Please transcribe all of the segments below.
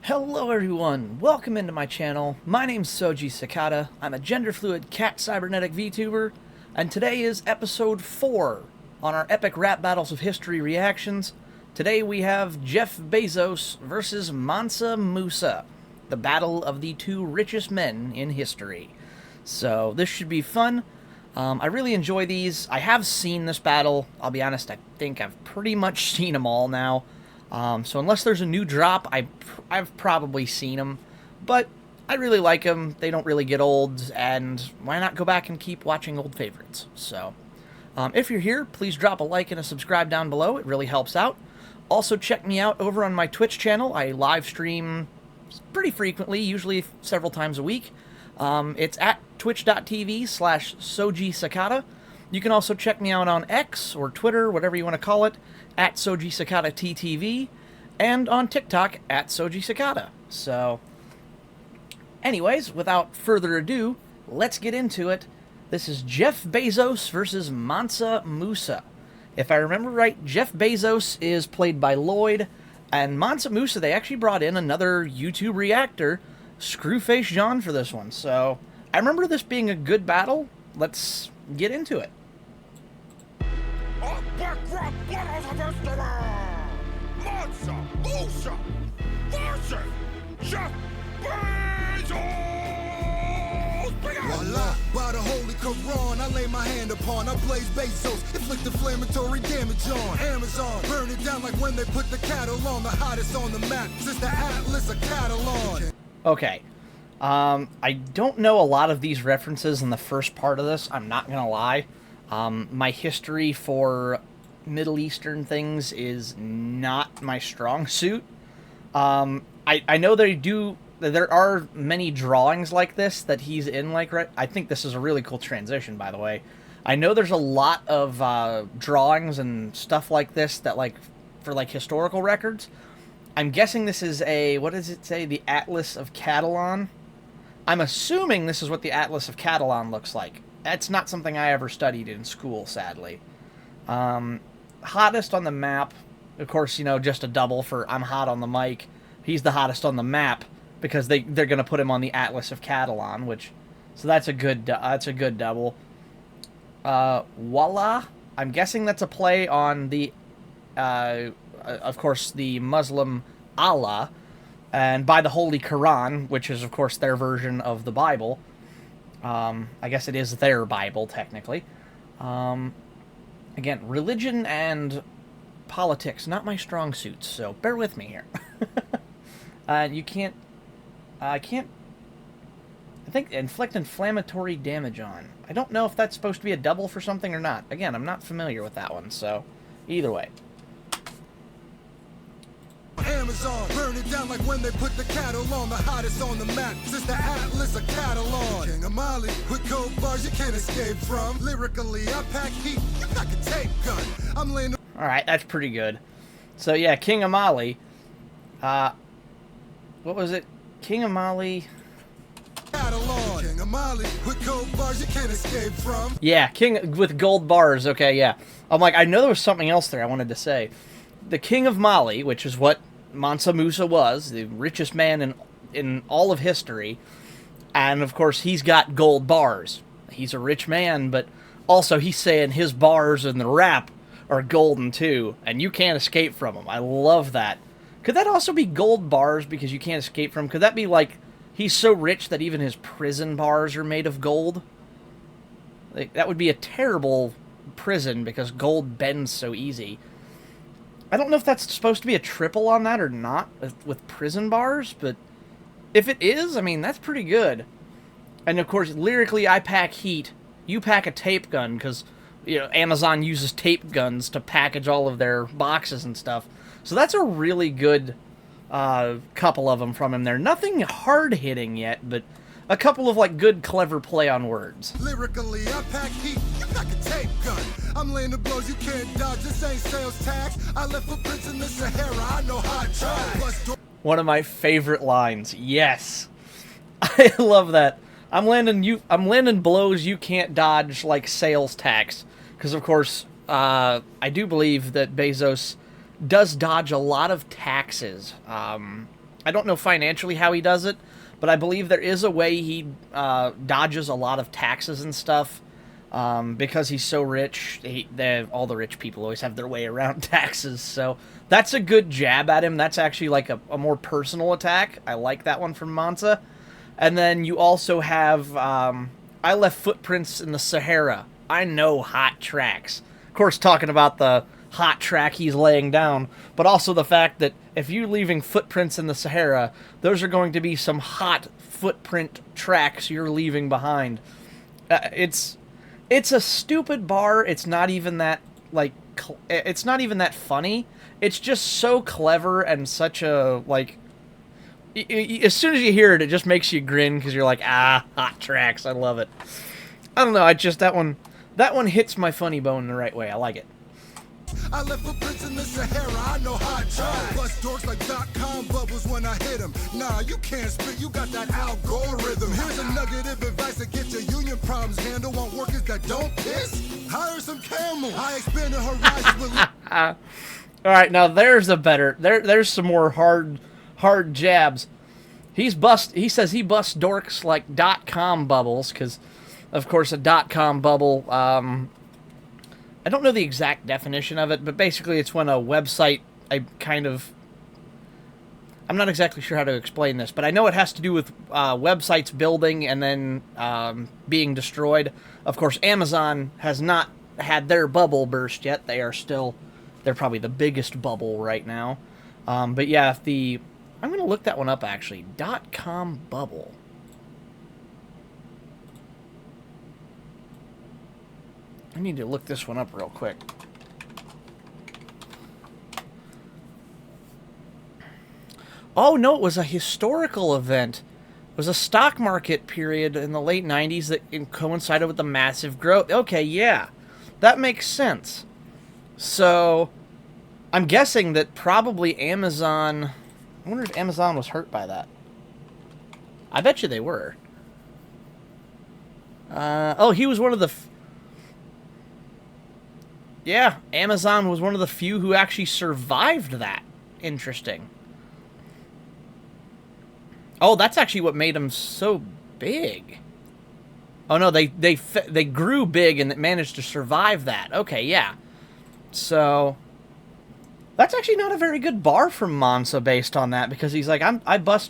Hello everyone, welcome into my channel. My name's soujisakatattv. I'm a gender-fluid cat cybernetic VTuber, and today is episode 4 on our epic rap battles of history reactions. Today we have Jeff Bezos versus Mansa Musa, the battle of the two richest men in history. So this should be fun. I really enjoy these. I have seen this battle. I'll be honest, I think I've pretty much seen them all now. So unless there's a new drop, I've probably seen them, but I really like them. They don't really get old, and why not go back and keep watching old favorites? So, if you're here, please drop a like and a subscribe down below. It really helps out. Also, check me out over on my Twitch channel. I live stream pretty frequently, usually several times a week. It's at twitch.tv/soujisakatattv. You can also check me out on X or Twitter, whatever you want to call it, at soujisakatattv, and on TikTok at soujisakatattv. So, anyways, without further ado, let's get into it. This is Jeff Bezos versus Mansa Musa. If I remember right, Jeff Bezos is played by Lloyd, and Mansa Musa, they actually brought in another YouTube reactor, Screwface John, for this one. So, I remember this being a good battle. Let's get into it. Mansa Musa versus Jeff Bezos! Voila, by the holy Quran, I lay my hand upon. I blaze Bezos, inflict inflammatory damage on Amazon. Burn it down like when they put the cattle on. The hottest on the map since the Atlas of Catalan. Okay. I don't know a lot of these references in the first part of this, I'm not gonna lie. My history for Middle Eastern things is not my strong suit. I know there are many drawings like this that he's in, like, right? I think this is a really cool transition, by the way. I know there's a lot of drawings and stuff like this that, like, for, like, historical records. I'm guessing this is what does it say? The Atlas of Catalan? I'm assuming this is what the Atlas of Catalan looks like. That's not something I ever studied in school, sadly. Hottest on the map, of course, you know, just a double for I'm hot on the mic. He's the hottest on the map because they're going to put him on the Atlas of Catalan, so that's a good double. Voila, I'm guessing that's a play on the, of course, the Muslim Allah, and by the Holy Quran, which is, of course, their version of the Bible. I guess it is their Bible, technically. Again, religion and politics, not my strong suits, so bear with me here. I think inflict inflammatory damage on. I don't know if that's supposed to be a double for something or not. Again, I'm not familiar with that one, so either way. Amazon, burn it down like when they put the cattle on. The hottest on the map since the Atlas of Catalan. King of Mali with cold bars you can't escape from. Lyrically, I pack heat, you pack a tape gun. I'm laying. Alright, that's pretty good. So yeah, King of Mali. What was it? King of Mali. King of Mali with gold bars you can't escape from. Yeah, King with gold bars. Okay, yeah. I'm like, I know there was something else there I wanted to say. The King of Mali, which is what Mansa Musa was, the richest man in all of history, and of course he's got gold bars. He's a rich man, but also he's saying his bars in the rap are golden too, and you can't escape from them. I love that. Could that also be gold bars because you can't escape from them? Could that be like he's so rich that even his prison bars are made of gold? Like, that would be a terrible prison because gold bends so easy. I don't know if that's supposed to be a triple on that or not with prison bars, but if it is, I mean, that's pretty good. And of course, lyrically, I pack heat. You pack a tape gun because, you know, Amazon uses tape guns to package all of their boxes and stuff. So that's a really good couple of them from him there. Nothing hard-hitting yet, but a couple of, like, good, clever play on words. Lyrically, I pack heat, you pack a tape gun. I'm laying the blows you can't dodge. This ain't sales tax. I left footprints in the Sahara. I know how to try. One of my favorite lines. Yes. I love that. I'm landing blows you can't dodge like sales tax. Because, of course, I do believe that Bezos does dodge a lot of taxes. I don't know financially how he does it, but I believe there is a way he dodges a lot of taxes and stuff. Because he's so rich, all the rich people always have their way around taxes. So that's a good jab at him. That's actually like a more personal attack. I like that one from Mansa. And then you also have, I left footprints in the Sahara. I know hot tracks. Of course, talking about the hot track he's laying down, but also the fact that if you're leaving footprints in the Sahara, those are going to be some hot footprint tracks you're leaving behind. It's a stupid bar. It's not even that, like, it's not even that funny. It's just so clever and such a, like, as soon as you hear it, it just makes you grin because you're like, ah, hot tracks. I love it. I don't know. That one hits my funny bone the right way. I like it. I left footprints in the Sahara, I know hot tracks. Bust dorks like .com bubbles when I hit them. Nah, you can't spit, you got that algorithm. Here's a nugget of advice to get your union problems handled. Want workers that don't piss? Hire some camels. I expanded horizons with... Alright, now there's a better... There's some more hard jabs. He says he busts dorks like .com bubbles, because, of course, a .com bubble... I don't know the exact definition of it, but basically it's when a website, I'm not exactly sure how to explain this, but I know it has to do with websites building and then being destroyed. Of course, Amazon has not had their bubble burst yet. They're probably the biggest bubble right now. But yeah, I'm going to look that one up actually. .com bubble. I need to look this one up real quick. Oh, no, it was a historical event. It was a stock market period in the late 90s that coincided with the massive growth. Okay, yeah. That makes sense. So, I'm guessing that probably Amazon... I wonder if Amazon was hurt by that. I bet you they were. Oh, he was one of the... Yeah, Amazon was one of the few who actually survived that. Interesting. Oh, that's actually what made them so big. Oh no, they grew big and managed to survive that. Okay, yeah. So that's actually not a very good bar from Mansa based on that, because he's like, I bust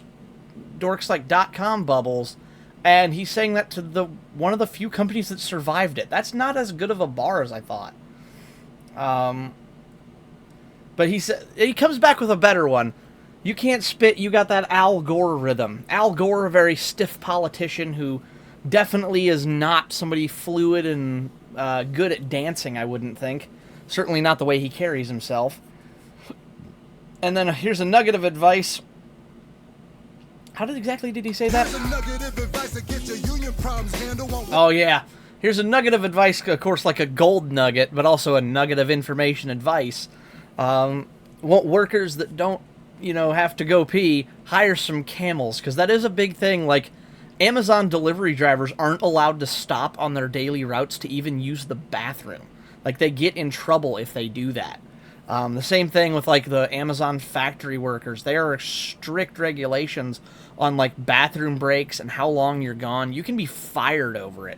dorks like .com bubbles, and he's saying that to one of the few companies that survived it. That's not as good of a bar as I thought. But he comes back with a better one. You can't spit, you got that Al Gore rhythm. Al Gore, a very stiff politician who definitely is not somebody fluid and good at dancing, I wouldn't think. Certainly not the way he carries himself. And then here's a nugget of advice. How exactly did he say that? Oh, yeah. Here's a nugget of advice, of course, like a gold nugget, but also a nugget of information advice. Want workers that don't, have to go pee, hire some camels, because that is a big thing. Like, Amazon delivery drivers aren't allowed to stop on their daily routes to even use the bathroom. Like, they get in trouble if they do that. The same thing with, like, the Amazon factory workers. There are strict regulations on, like, bathroom breaks and how long you're gone. You can be fired over it.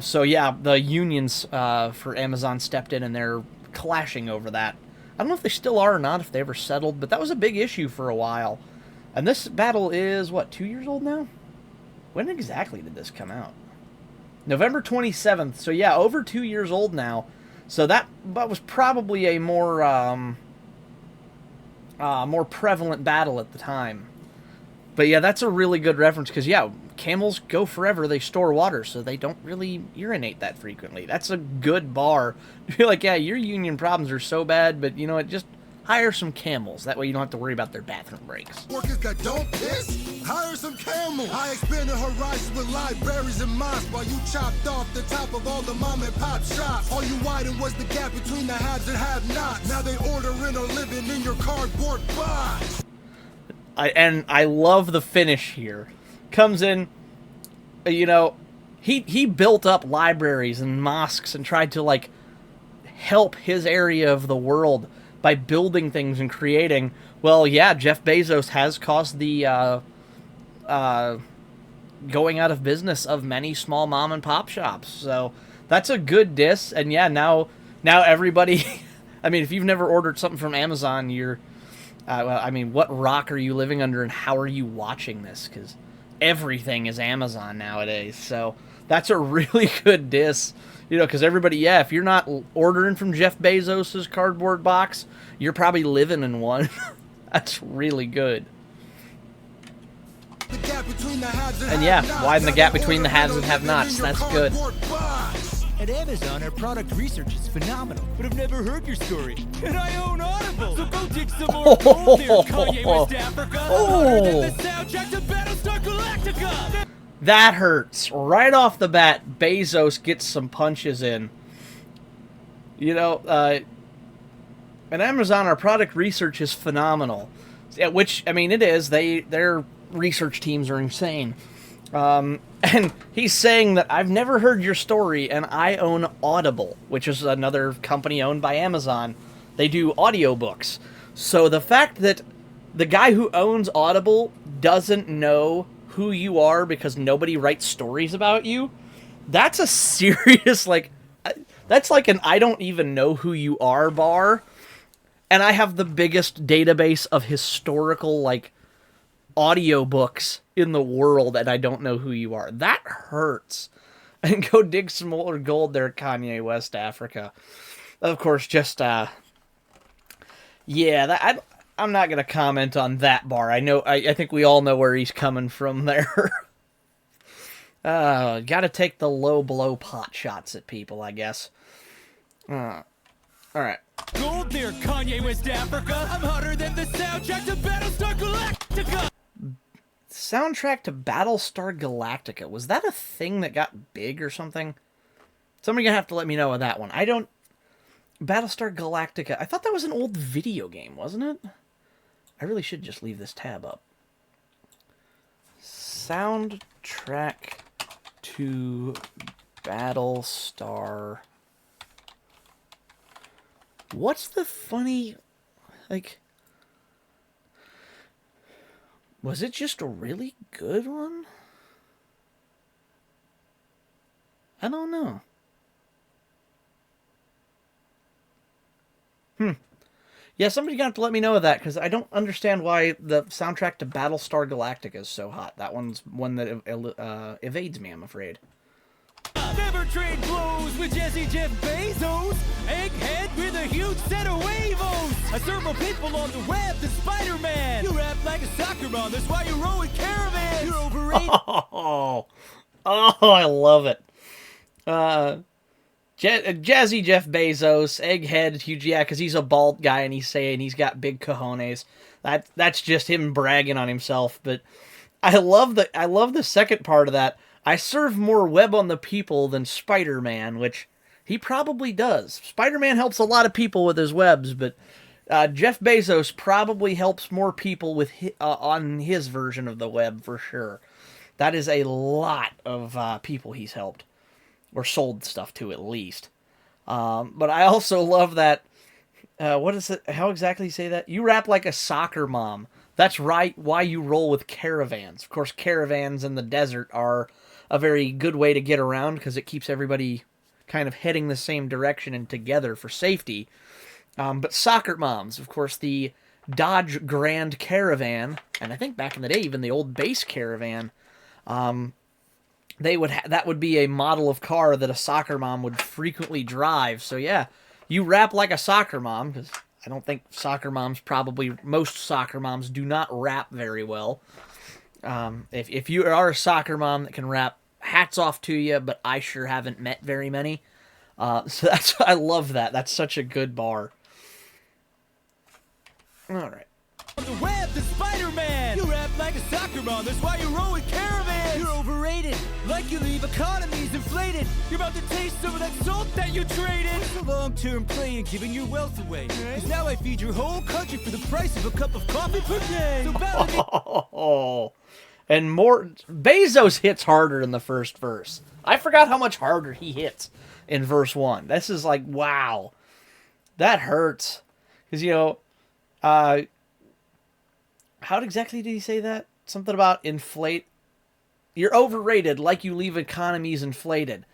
So yeah, the unions for Amazon stepped in and they're clashing over that. I don't know if they still are or not, if they ever settled, but that was a big issue for a while. And this battle is, what, 2 years old now? When exactly did this come out? November 27th, so yeah, over 2 years old now. So that was probably a more prevalent battle at the time. But yeah, that's a really good reference, because yeah, camels go forever. They store water, so they don't really urinate that frequently. That's a good bar. You're like, yeah, your union problems are so bad, but you know what, just hire some camels. That way you don't have to worry about their bathroom breaks. Workers that don't piss? Hire some camels. I expanded horizons with libraries and mosques while you chopped off the top of all the mom and pop shops. All you widened was the gap between the haves and have-nots. Now they ordering or living in your cardboard box. I love the finish here. Comes in, he built up libraries and mosques and tried to, like, help his area of the world by building things and creating, Well, yeah, Jeff Bezos has caused the going out of business of many small mom and pop shops. So that's a good diss. And yeah, now everybody. I mean, if you've never ordered something from Amazon, you're. Well, I mean, what rock are you living under, and how are you watching this? Because everything is Amazon nowadays. So that's a really good diss. You know, because everybody, yeah, if you're not ordering from Jeff Bezos' cardboard box, you're probably living in one. That's really good. And yeah, widen the gap between the haves and have-nots. That's good. At Amazon, our product research is phenomenal, but I've never heard your story. And I own Audible, so go dig some more gold there, Kanye West Africa. Harder than the soundtrack to Battlestar Galactica. That hurts. Right off the bat, Bezos gets some punches in. You know, at Amazon, our product research is phenomenal. Which, I mean, it is. Their research teams are insane. And he's saying that I've never heard your story, and I own Audible, which is another company owned by Amazon. They do audiobooks. So the fact that the guy who owns Audible doesn't know who you are because nobody writes stories about you, that's a serious, like, that's like an I don't even know who you are bar. And I have the biggest database of historical, like, audiobooks in the world, and I don't know who you are. That hurts. And go dig some more gold there, Kanye West Africa. Of course, just yeah, I'm not gonna comment on that bar. I think we all know where he's coming from there. Gotta take the low blow pot shots at people, I guess. All right. Gold there, Kanye West Africa. I'm hotter than the soundtrack to Battlestar Galactica. Soundtrack to Battlestar Galactica. Was that a thing that got big or something? Somebody gonna have to let me know of that one. Battlestar Galactica. I thought that was an old video game, wasn't it? I really should just leave this tab up. Soundtrack to Battlestar. What's the funny, like, was it just a really good one? I don't know. Yeah, somebody's gonna have to let me know of that, because I don't understand why the soundtrack to Battlestar Galactica is so hot. That one's one that evades me, I'm afraid. Never trade blows with Jesse Jeff Bezos. Egghead with a huge set of huevos. I serve more people on the web than Spider-Man. You rap like a soccer mom, that's why you're rowing caravans. You're overrated. Oh, I love it. Jazzy Jeff Bezos, Egghead, huge, yeah, because he's a bald guy and he's saying he's got big cojones. That's just him bragging on himself. But I love the second part of that. I serve more web on the people than Spider-Man, which he probably does. Spider-Man helps a lot of people with his webs, but Jeff Bezos probably helps more people with on his version of the web for sure. That is a lot of people he's helped. Or sold stuff to, at least. But I also love that, what is it, how exactly you say that? You rap like a soccer mom. That's right, why you roll with caravans. Of course, caravans in the desert are a very good way to get around, because it keeps everybody kind of heading the same direction and together for safety. But soccer moms, of course, the Dodge Grand Caravan, and I think back in the day, even the old base Caravan, that would be a model of car that a soccer mom would frequently drive. So yeah, you rap like a soccer mom, because I don't think most soccer moms do not rap very well. If you are a soccer mom that can rap, hats off to you, but I sure haven't met very many. So I love that. That's such a good bar. All right. On the web, the Spider-Man. You rap like a soccer mom, that's why you're rowing caravans. You're overrated, like you leave economies inflated. You're about to taste some of that salt that you traded. It's a long-term play and giving your wealth away. Cause now I feed your whole country for the price of a cup of coffee per day. So and more, Bezos hits harder in the first verse. I forgot how much harder he hits in verse 1. This is like, wow. That hurts. Because, how exactly did he say that? Something about inflate. You're overrated, like you leave economies inflated.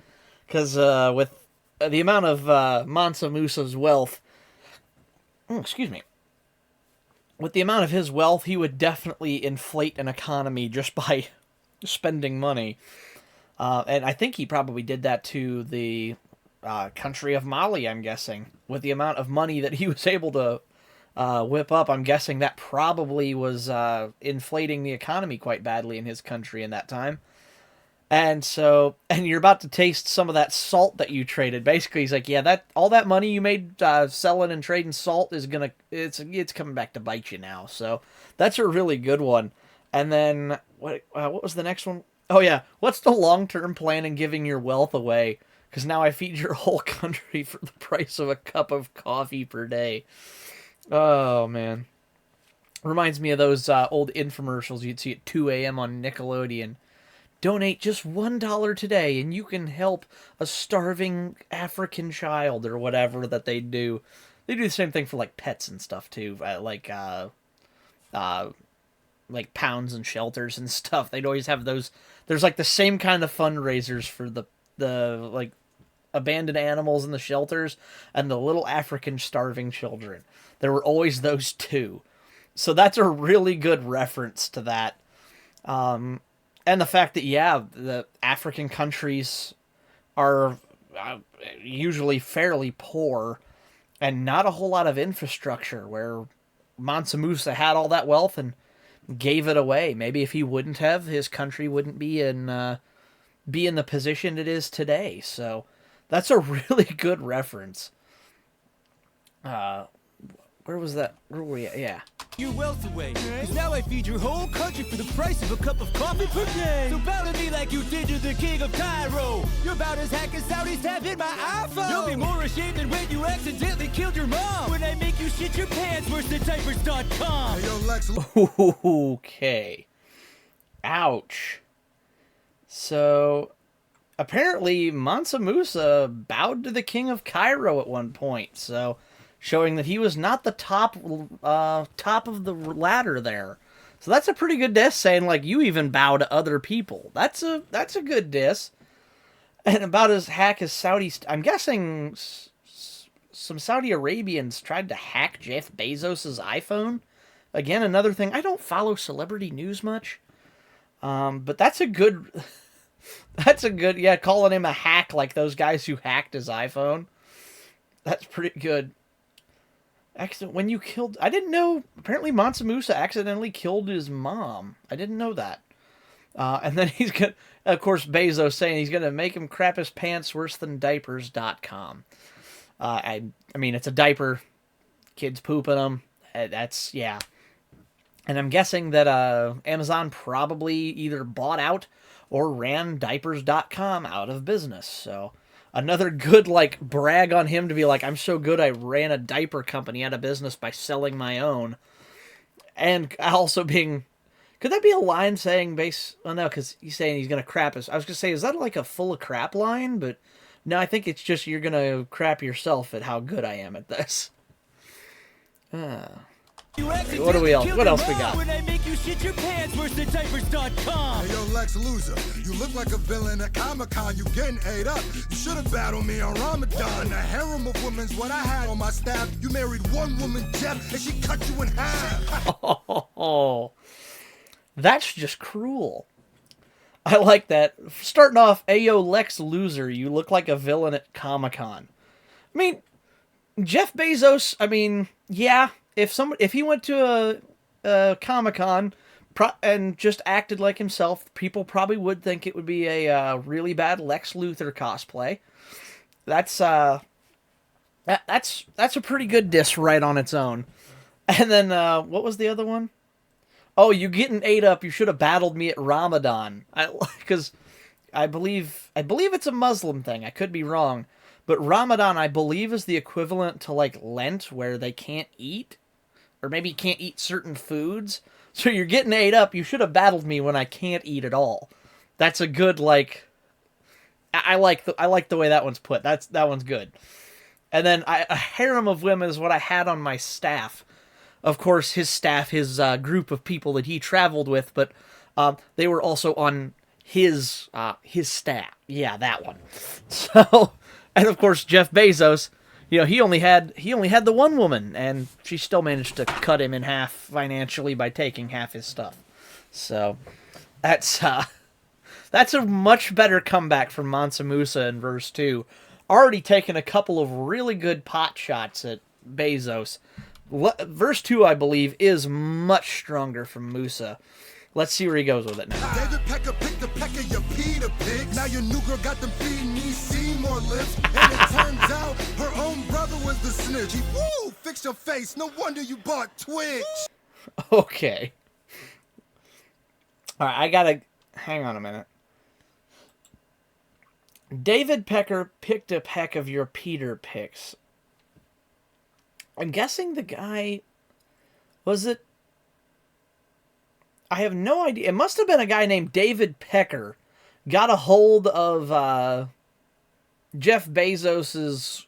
Because with the amount of Mansa Musa's wealth, excuse me, with the amount of his wealth, he would definitely inflate an economy just by spending money. And I think he probably did that to the country of Mali, I'm guessing. With the amount of money that he was able to whip up, I'm guessing that probably was inflating the economy quite badly in his country in that time. And so, and you're about to taste some of that salt that you traded. Basically, he's like, yeah, that all that money you made selling and trading salt is gonna, it's coming back to bite you now. So that's a really good one. And then what was the next one? Oh yeah, what's the long-term plan in giving your wealth away? Because now I feed your whole country for the price of a cup of coffee per day. Oh man, reminds me of those old infomercials you'd see at 2 a.m. on Nickelodeon. Donate just $1 today and you can help a starving African child or whatever that they do. They do the same thing for like pets and stuff too, like pounds and shelters and stuff. They'd always have those. There's like the same kind of fundraisers for the like abandoned animals in the shelters and the little African starving children. There were always those two. So that's a really good reference to that. And the fact that, yeah, the African countries are usually fairly poor and not a whole lot of infrastructure, where Mansa Musa had all that wealth and gave it away. Maybe if he wouldn't have, his country wouldn't be in the position it is today. So that's a really good reference. Where was that? Where were we at? Yeah. Your wealth away. Cause now I feed your whole country for the price of a cup of coffee per day. So bow to me like you did to the king of Cairo. You're about as hack as Saudis have hit my iPhone. You'll be more ashamed than when you accidentally killed your mom. When I make you shit your pants, worse than diapers.com. Hey, yo, Lex. Okay. Ouch. So, apparently Mansa Musa bowed to the king of Cairo at one point, so showing that he was not the top of the ladder there. So that's a pretty good diss, saying like you even bow to other people. That's a good diss. And about as hack as Saudis, I'm guessing some Saudi Arabians tried to hack Jeff Bezos' iPhone. Again, another thing. I don't follow celebrity news much, but that's a good. That's a good, yeah, calling him a hack like those guys who hacked his iPhone. That's pretty good. When you killed... I didn't know... Apparently Mansa Musa accidentally killed his mom. I didn't know that. And then he's going to... Of course, Bezos saying he's going to make him crap his pants worse than diapers.com. I mean, it's a diaper. Kids poop in them. That's... Yeah. And I'm guessing that Amazon probably either bought out or ran diapers.com out of business. So... Another good, like, brag on him to be like, I'm so good I ran a diaper company out of business by selling my own. And also being... Could that be a line saying Oh, no, because he's saying he's going to crap us. I was going to say, is that like a full of crap line? But no, I think it's just you're going to crap yourself at how good I am at this. What else we got? When I make you shit your pants, worse than diapers.com. Hey, yo, Lex Loser, you look like a villain at Comic-Con. You getting ate up. You should have battled me on Ramadan. A harem of women's what I had on my staff. You married one woman, Jeff, and she cut you in half. Oh, that's just cruel. I like that. Starting off, Ayo Lex Loser, you look like a villain at Comic-Con. I mean, Jeff Bezos, I mean, yeah, if he went to a Comic-Con and just acted like himself, people probably would think it would be a really bad Lex Luthor cosplay. That's a pretty good diss right on its own. And then what was the other one? Oh, you getting ate up. You should have battled me at Ramadan. Because I believe it's a Muslim thing. I could be wrong. But Ramadan, I believe, is the equivalent to, like, Lent, where they can't eat. Or maybe you can't eat certain foods. So you're getting ate up. You should have battled me when I can't eat at all. That's a good, like... I like the way that one's put. That one's good. And then a harem of women is what I had on my staff. of course, his staff, his group of people that he traveled with, but they were also on his staff. Yeah, that one. So, and of course, Jeff Bezos, he only had the one woman, and she still managed to cut him in half financially by taking half his stuff. So, that's a much better comeback from Mansa Musa in verse 2. Already taken a couple of really good pot shots at Bezos. Verse 2, I believe, is much stronger from Musa. Let's see where he goes with it now. David Pecker picked a peck of your Peter pigs. Now your new girl got them feeding me Seymour lips. And it turns out her own brother was the snitch. He, woo, fix your face. No wonder you bought Twitch. Okay. All right, I gotta... Hang on a minute. David Pecker picked a peck of your Peter pics. I'm guessing the guy... Was it... I have no idea. It must have been a guy named David Pecker. Got a hold of Jeff Bezos's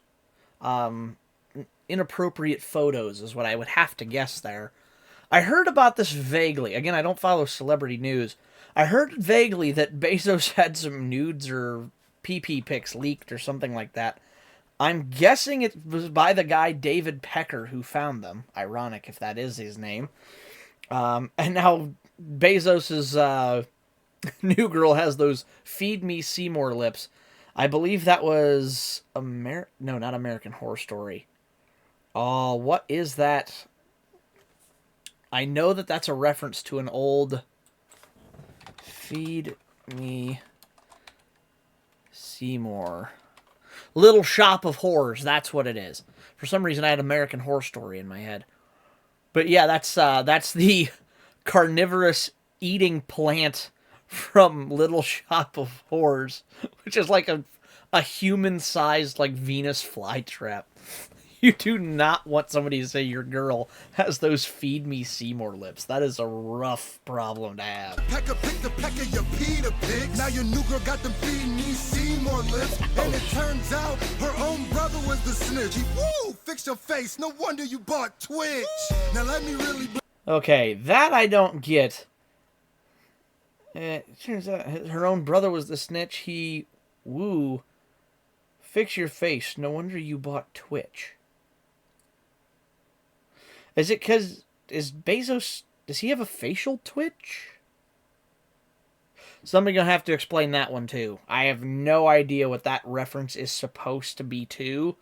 inappropriate photos, is what I would have to guess there. I heard about this vaguely. Again, I don't follow celebrity news. I heard vaguely that Bezos had some nudes or PP pics leaked or something like that. I'm guessing it was by the guy David Pecker who found them. Ironic if that is his name. And now Bezos's new girl has those Feed Me Seymour lips. I believe that was no, not American Horror Story. Oh, what is that? I know that that's a reference to an old Feed Me Seymour. Little Shop of Horrors, that's what it is. For some reason I had American Horror Story in my head. But yeah, that's the carnivorous eating plant from Little Shop of Horrors, which is like a human-sized like Venus flytrap. You do not want somebody to say your girl has those Feed Me Seymour lips. That is a rough problem to have. Pecker picked a peck of your Peter pigs. Now your new girl got them feeding me Seymour lips. And it turns out her own brother was the snitch. He, woo, fix your face. No wonder you bought Twitch. Now let me really... Okay, that I don't get. It turns out her own brother was the snitch. He, woo, fix your face. No wonder you bought Twitch. Is it because, is Bezos, does he have a facial twitch? Somebody's going to have to explain that one too. I have no idea what that reference is supposed to be to.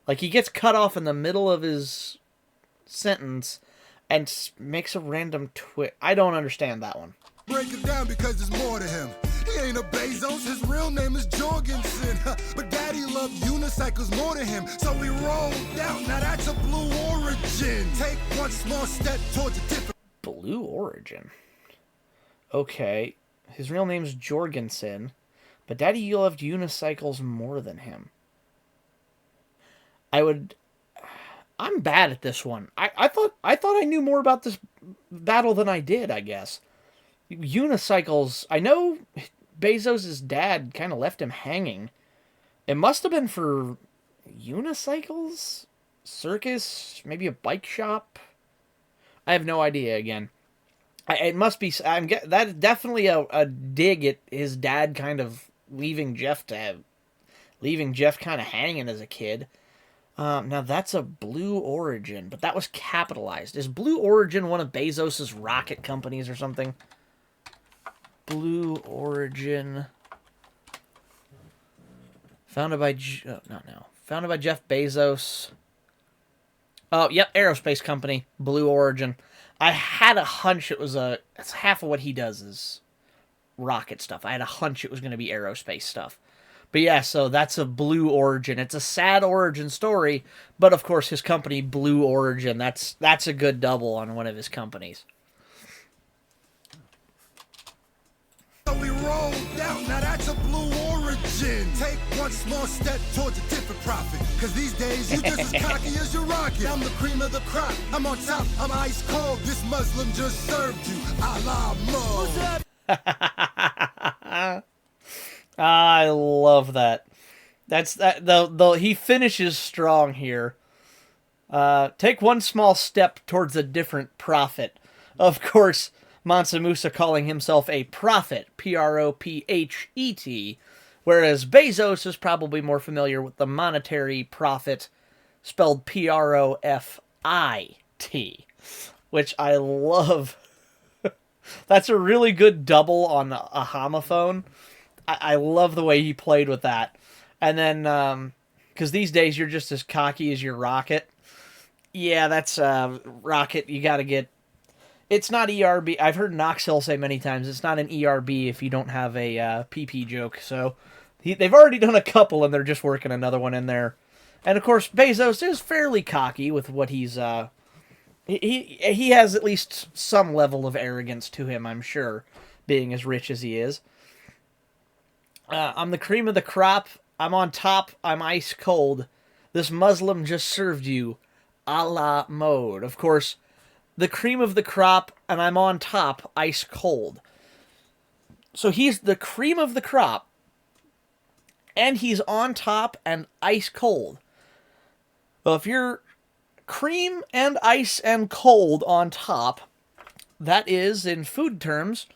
Like, he gets cut off in the middle of his sentence and makes a random twitch. I don't understand that one. Break it down because there's more to him. He ain't a Bezos, his real name is Jorgensen. But daddy loved unicycles more to him, so he rolled out. Now that's a blue origin. Take one small step towards a different... Blue origin? Okay. His real name's Jorgensen, but daddy loved unicycles more than him. I'm bad at this one. I thought I knew more about this battle than I did, I guess. Unicycles, I know Bezos' dad kind of left him hanging. It must have been for unicycles? Circus? Maybe a bike shop? I have no idea again. It must be... That's definitely a dig at his dad kind of leaving Jeff kind of hanging as a kid. Now that's a Blue Origin, but that was capitalized. Is Blue Origin one of Bezos' rocket companies or something? Blue Origin. Founded by Jeff Bezos. Oh, yep, aerospace company, Blue Origin. I had a hunch it's half of what he does is rocket stuff. I had a hunch it was going to be aerospace stuff. But yeah, so that's a Blue Origin. It's a sad origin story, but of course his company, Blue Origin, that's a good double on one of his companies. We rolled out, now that's a blue origin. Take one small step towards a different profit. Cause these days you just as cocky as your rocket. I'm the cream of the crop, I'm on top, I'm ice cold. This Muslim just served you, a la mode. I love that. That's that. Though he finishes strong here. Take one small step towards a different prophet. Of course, Mansa Musa calling himself a prophet, Prophet, whereas Bezos is probably more familiar with the monetary profit, spelled Profit, which I love. That's a really good double on a homophone. I love the way he played with that. And then, because these days you're just as cocky as your rocket. Yeah, that's rocket. You got to get. It's not ERB. I've heard Knox Hill say many times it's not an ERB if you don't have a PP joke. So they've already done a couple, and they're just working another one in there. And of course, Bezos is fairly cocky with what he's. He has at least some level of arrogance to him, I'm sure, being as rich as he is. I'm the cream of the crop. I'm on top. I'm ice cold. This Muslim just served you. Allah mode. Of course, the cream of the crop, and I'm on top, ice cold. So he's the cream of the crop, and he's on top and ice cold. Well, if you're cream and ice and cold on top, that is, in food terms,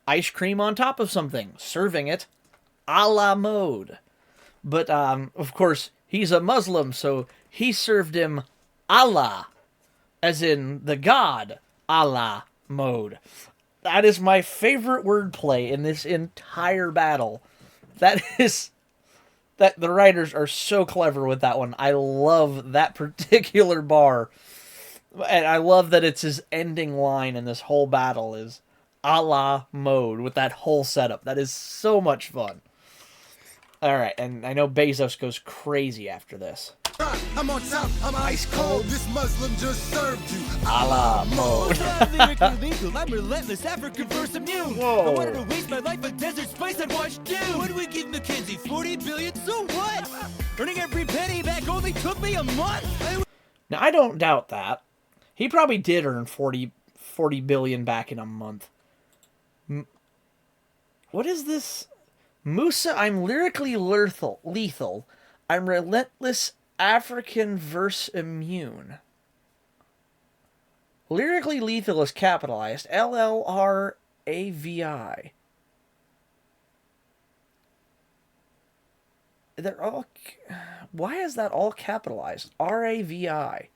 ice cream on top of something, serving it a la mode. But, of course, he's a Muslim, so he served him Allah, as in the God, Allah mode. That is my favorite wordplay in this entire battle. That the writers are so clever with that one. I love that particular bar. And I love that it's his ending line in this whole battle is Allah mode with that whole setup. That is so much fun. Alright, and I know Bezos goes crazy after this. I'm on top, I'm ice cold. This Muslim just served you. Allah mode. I'm lyrically lethal, I'm relentless, African verse immune. Whoa. I wanted to waste my life on desert spice, I'd watch Dune. What do we give Mackenzie, 40 billion? So what? Earning every penny back only took me a month. Now, I don't doubt that. He probably did earn 40 billion back in a month. What is this? Musa, I'm lyrically lethal. I'm relentless, African verse immune. Lyrically lethal is capitalized. LLRAVI. They're all. Why is that all capitalized? RAVI.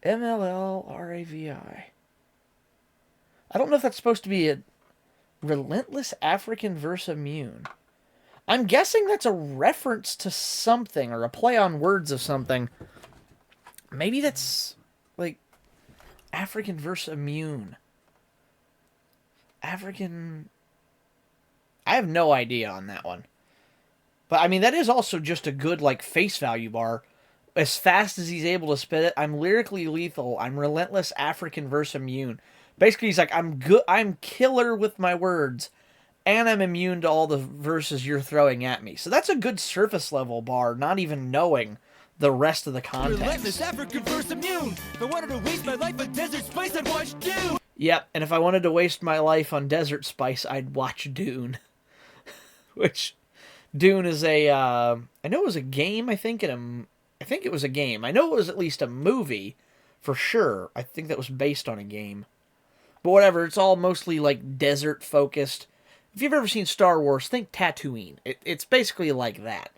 MLLRAVI. I don't know if that's supposed to be a relentless African verse immune. I'm guessing that's a reference to something or a play on words of something. Maybe that's like African verse immune. African. I have no idea on that one. But I mean, that is also just a good like face value bar. As fast as he's able to spit it, I'm lyrically lethal. I'm relentless African verse immune. Basically, he's like, I'm good. I'm killer with my words. And I'm immune to all the verses you're throwing at me. So that's a good surface level bar, not even knowing the rest of the context. Relentless African verse immune. If I wanted to waste my life on desert spice, I'd watch Dune. Yep, and if I wanted to waste my life on Desert Spice, I'd watch Dune. Which, Dune is a, I know it was a game, I think it was a game. I know it was at least a movie, for sure. I think that was based on a game. But whatever, it's all mostly, like, desert-focused. If you've ever seen Star Wars, think Tatooine. It's basically like that.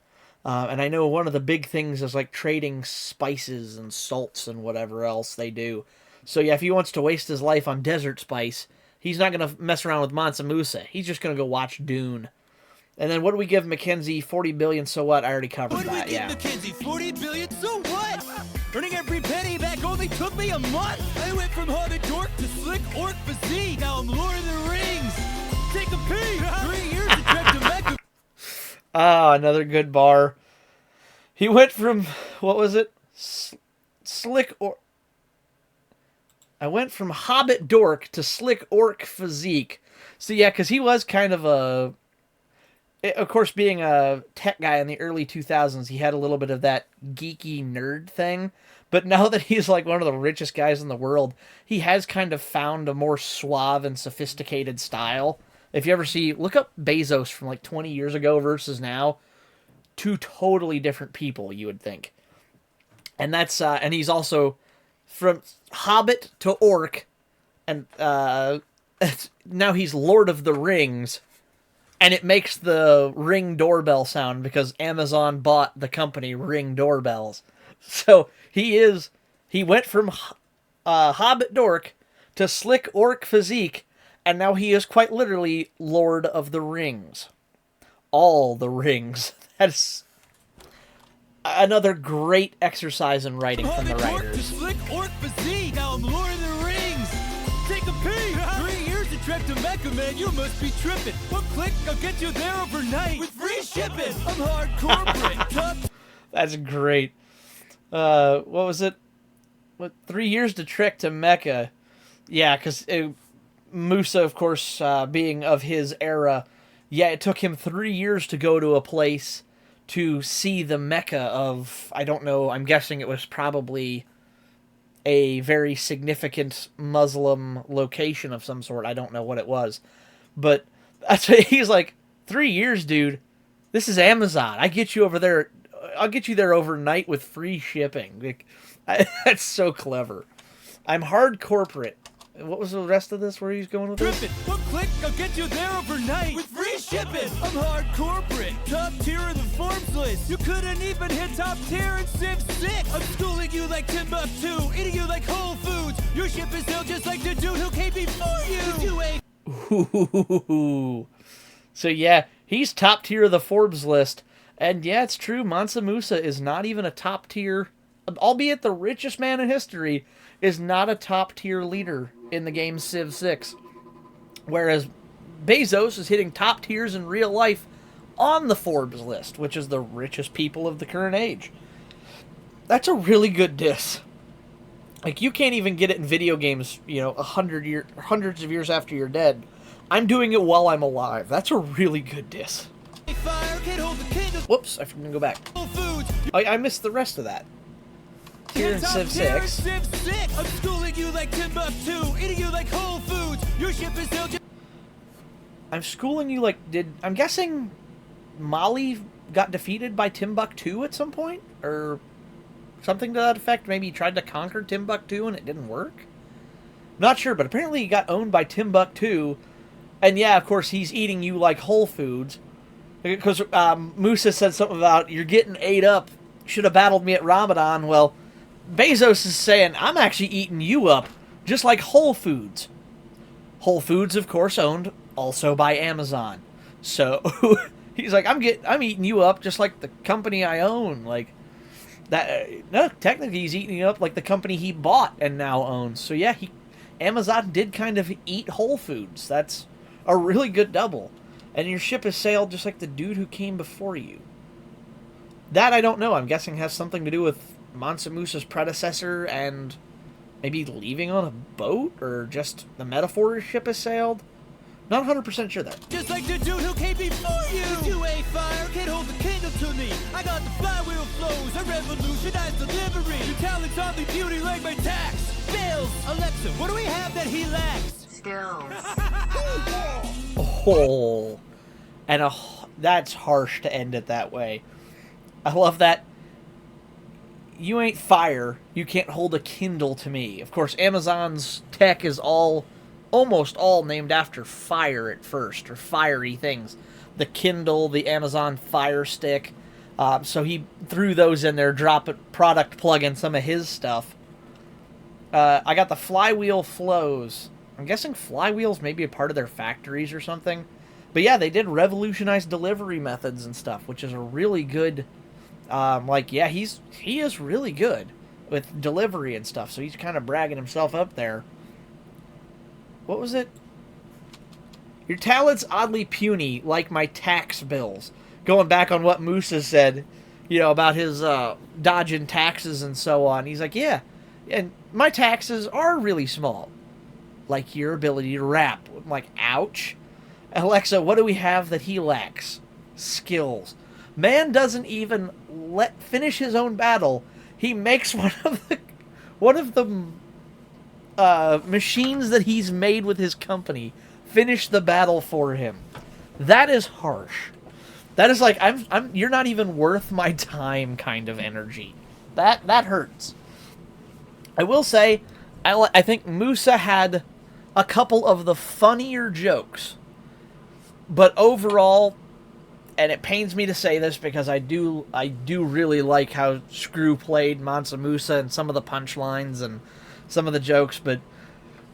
And I know one of the big things is, like, trading spices and salts and whatever else they do. So, yeah, if he wants to waste his life on Desert Spice, he's not going to mess around with Mansa Musa. He's just going to go watch Dune. And then what do we give Mackenzie? 40 billion, so what? I already covered that, What do we give Mackenzie? 40 billion, so what? Earning every penny back only took me a month. I went from hobbit dork to slick orc physique. Now I'm Lord of the Rings. Take a peek. 3 years to trek to Mecca. Ah, another good bar. He went from, what was it? Slick orc. I went from hobbit dork to slick orc physique. So yeah, because he was kind of a... Of course, being a tech guy in the early 2000s, he had a little bit of that geeky nerd thing. But now that he's like one of the richest guys in the world, he has kind of found a more suave and sophisticated style. If you ever see, look up Bezos from like 20 years ago versus now. Two totally different people, you would think. And that's and he's also from Hobbit to Orc, and now he's Lord of the Rings, and it makes the Ring doorbell sound because Amazon bought the company Ring Doorbells. So he went from Hobbit dork to slick orc physique, and now he is quite literally Lord of the Rings. All the rings. That's another great exercise in writing from the writers. Slick orc physique. Now I'm Lord of the Rings. Take a peek. 3 years to trek to Mecca, man. You must be tripping. One click, I'll get you there overnight with free shipping. I'm hardcore Brit. That's great. What was it? 3 years to trek to Mecca. Yeah, because Musa, of course, being of his era, yeah, it took him 3 years to go to a place to see the Mecca of, I don't know, I'm guessing it was probably a very significant Muslim location of some sort. I don't know what it was. But that's what he's like, 3 years, dude. This is Amazon. I get you over there. I'll get you there overnight with free shipping. Like, that's so clever. I'm hard corporate. What was the rest of this? Where he's going with this? Trippin'. One click, I'll get you there overnight with free shipping. I'm hardcore Brit. Top tier of the Forbes list. You couldn't even hit top tier in Civ 6. I'm schooling you like Timbuktu, eating you like Whole Foods. Your ship is still just like the dude who came before you. You ain't. Ooh. So yeah, he's top tier of the Forbes list. And yeah, it's true. Mansa Musa is not even a top tier, albeit the richest man in history, is not a top tier leader in the game Civ 6. Whereas Bezos is hitting top tiers in real life on the Forbes list, which is the richest people of the current age. That's a really good diss. Like, you can't even get it in video games, you know, hundreds of years after you're dead. I'm doing it while I'm alive. That's a really good diss. Whoops, I forgot to go back. I missed the rest of that. Here in Civ 6. I'm schooling you like Timbuktu, eating you like Whole Foods. Your ship is still just... I'm schooling you like... I'm guessing Mali got defeated by Timbuktu at some point? Or something to that effect? Maybe he tried to conquer Timbuktu and it didn't work? Not sure, but apparently he got owned by Timbuktu. And yeah, of course, he's eating you like Whole Foods. Because Musa said something about, you're getting ate up. Should have battled me at Ramadan. Well, Bezos is saying, I'm actually eating you up, just like Whole Foods. Whole Foods, of course, owned also by Amazon. So he's like, I'm eating you up just like the company I own. Like that. No, technically he's eating you up like the company he bought and now owns. So yeah, Amazon did kind of eat Whole Foods. That's a really good double. And your ship has sailed just like the dude who came before you. That I don't know. I'm guessing has something to do with Mansa Musa's predecessor and maybe leaving on a boat, or just the metaphor his ship has sailed. Not 100% sure there. Just like the dude who came before you. If you ain't fire, can't hold the kingdom to me. I got the flywheel flows, I revolutionize delivery. Your talent's only beauty like my tax. Bills. Alexa, what do we have that he lacks? Skills. Oh. And that's harsh to end it that way. I love that. You ain't fire. You can't hold a Kindle to me. Of course, Amazon's tech is almost all named after fire at first, or fiery things. The Kindle, the Amazon Fire Stick. So he threw those in there, product plug in some of his stuff. I got the flywheel flows. I'm guessing flywheels may be a part of their factories or something. But yeah, they did revolutionize delivery methods and stuff, which is a really good... yeah, he is really good with delivery and stuff, so he's kind of bragging himself up there. What was it? Your talent's oddly puny, like my tax bills. Going back on what Musa said, you know, about his dodging taxes and so on. He's like, yeah, and my taxes are really small. Like your ability to rap. I'm like, ouch. Alexa, what do we have that he lacks? Skills. Man doesn't even finish his own battle. He makes one of the machines that he's made with his company finish the battle for him. That is harsh. That is like, you're not even worth my time kind of energy. That hurts. I will say, I think Musa had a couple of the funnier jokes, but overall, and it pains me to say this because I do really like how Screw played Mansa Musa and some of the punchlines and some of the jokes, but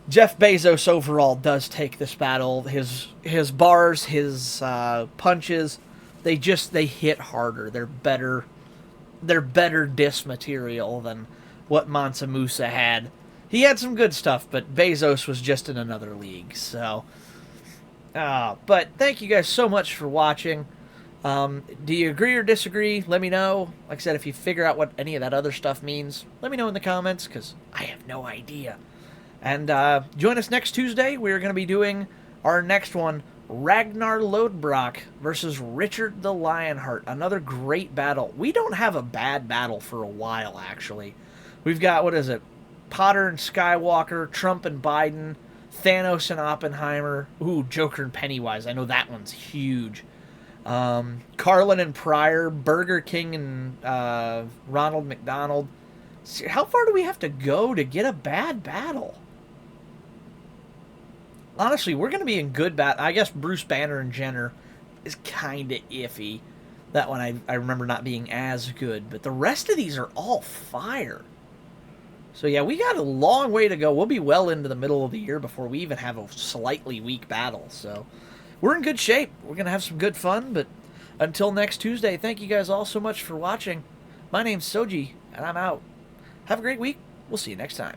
Jeff Bezos overall does take this battle. His bars, his punches, they hit harder. They're better diss material than what Mansa Musa had. He had some good stuff, but Bezos was just in another league. So, but thank you guys so much for watching. Do you agree or disagree? Let me know. Like I said, if you figure out what any of that other stuff means, let me know in the comments, because I have no idea. And join us next Tuesday. We're going to be doing our next one, Ragnar Lodbrok versus Richard the Lionheart. Another great battle. We don't have a bad battle for a while, actually. We've got, what is it, Potter and Skywalker, Trump and Biden, Thanos and Oppenheimer. Ooh, Joker and Pennywise. I know that one's huge. Carlin and Pryor, Burger King and Ronald McDonald. How far do we have to go to get a bad battle? Honestly, we're going to be in good battle. I guess Bruce Banner and Jenner is kind of iffy. That one I remember not being as good. But the rest of these are all fire. So yeah, we got a long way to go. We'll be well into the middle of the year before we even have a slightly weak battle. So we're in good shape. We're going to have some good fun. But until next Tuesday, thank you guys all so much for watching. My name's Soji, and I'm out. Have a great week. We'll see you next time.